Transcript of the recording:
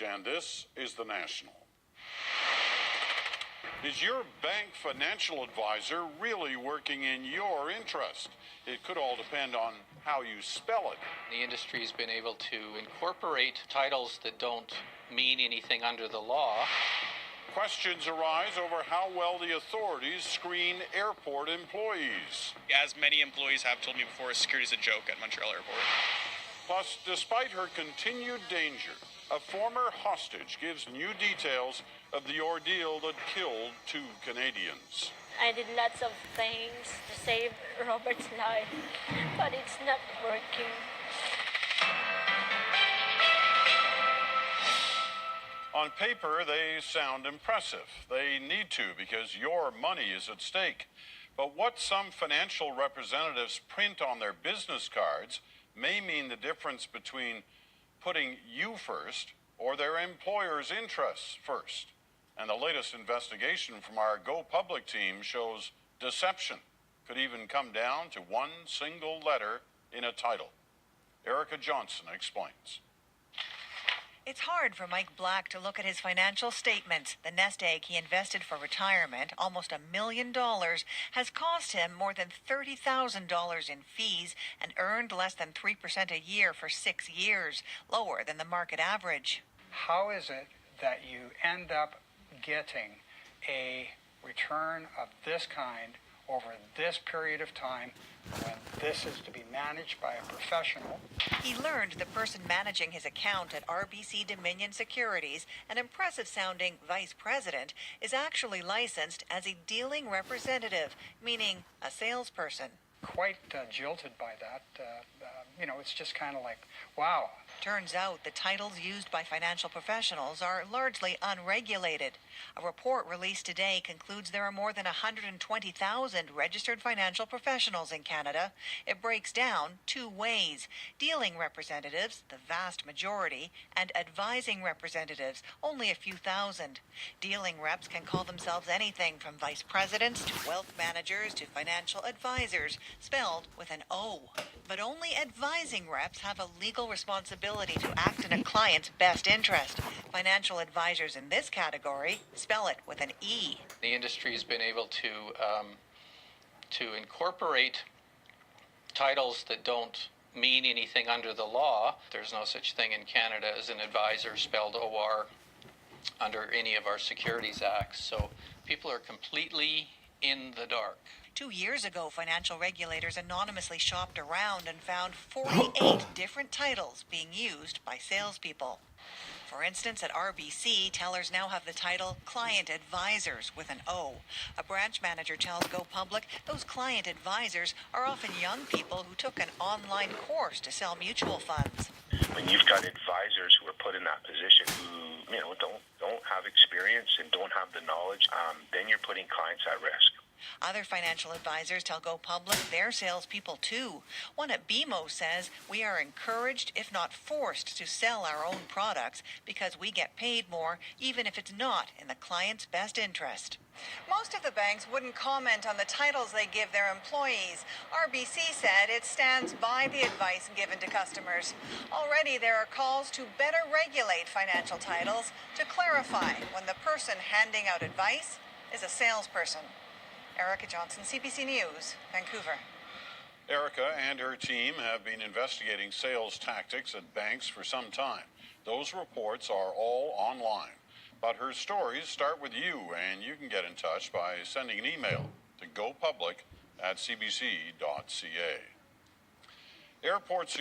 And this is the National. Is your bank financial advisor really working in your interest? It could all depend on how you spell it. The industry's been able to incorporate titles that don't mean anything under the law. Questions arise over how well the authorities screen airport employees. As many employees have told me before, security is a joke at Montreal Airport. Plus, despite her continued danger, a former hostage gives new details of the ordeal that killed 2 Canadians. I did lots of things to save Robert's life, but it's not working. On paper, they sound impressive. They need to because your money is at stake. But what some financial representatives print on their business cards may mean the difference between putting you first or their employer's interests first. And the latest investigation from our Go Public team shows deception could even come down to one single letter in a title. Erica Johnson explains. It's hard for Mike Black to look at his financial statements. The nest egg he invested for retirement, almost $1 million, has cost him more than $30,000 in fees and earned less than 3% a year for 6 years, lower than the market average. How is it that you end up getting a return of this kind over this period of time when this is to be managed by a professional? He learned the person managing his account at RBC Dominion Securities, an impressive-sounding vice president, is actually licensed as a dealing representative, meaning a salesperson. Quite jilted by that. It's just kind of like, wow. Turns out the titles used by financial professionals are largely unregulated. A report released today concludes there are more than 120,000 registered financial professionals in Canada. It breaks down 2 ways: dealing representatives, the vast majority, and advising representatives, only a few thousand. Dealing reps can call themselves anything from vice presidents to wealth managers to financial advisors, spelled with an O. But only advising reps have a legal responsibility to act in a client's best interest. Financial advisors in this category spell it with an E. The industry's been able to incorporate titles that don't mean anything under the law. There's no such thing in Canada as an advisor spelled OR under any of our securities acts. So people are completely in the dark. 2 years ago, financial regulators anonymously shopped around and found 48 different titles being used by salespeople. For instance, at RBC, tellers now have the title Client Advisors with an O. A branch manager tells Go Public those client advisors are often young people who took an online course to sell mutual funds. When you've got advisors who are put in that position who, don't have experience and don't have the knowledge, then you're putting clients at risk. Other financial advisors tell Go Public they're salespeople too. One at BMO says we are encouraged, if not forced, to sell our own products because we get paid more, even if it's not in the client's best interest. Most of the banks wouldn't comment on the titles they give their employees. RBC said it stands by the advice given to customers. Already there are calls to better regulate financial titles to clarify when the person handing out advice is a salesperson. Erica Johnson, CBC News, Vancouver. Erica and her team have been investigating sales tactics at banks for some time. Those reports are all online. But her stories start with you, and you can get in touch by sending an email to gopublic@cbc.ca. Airport security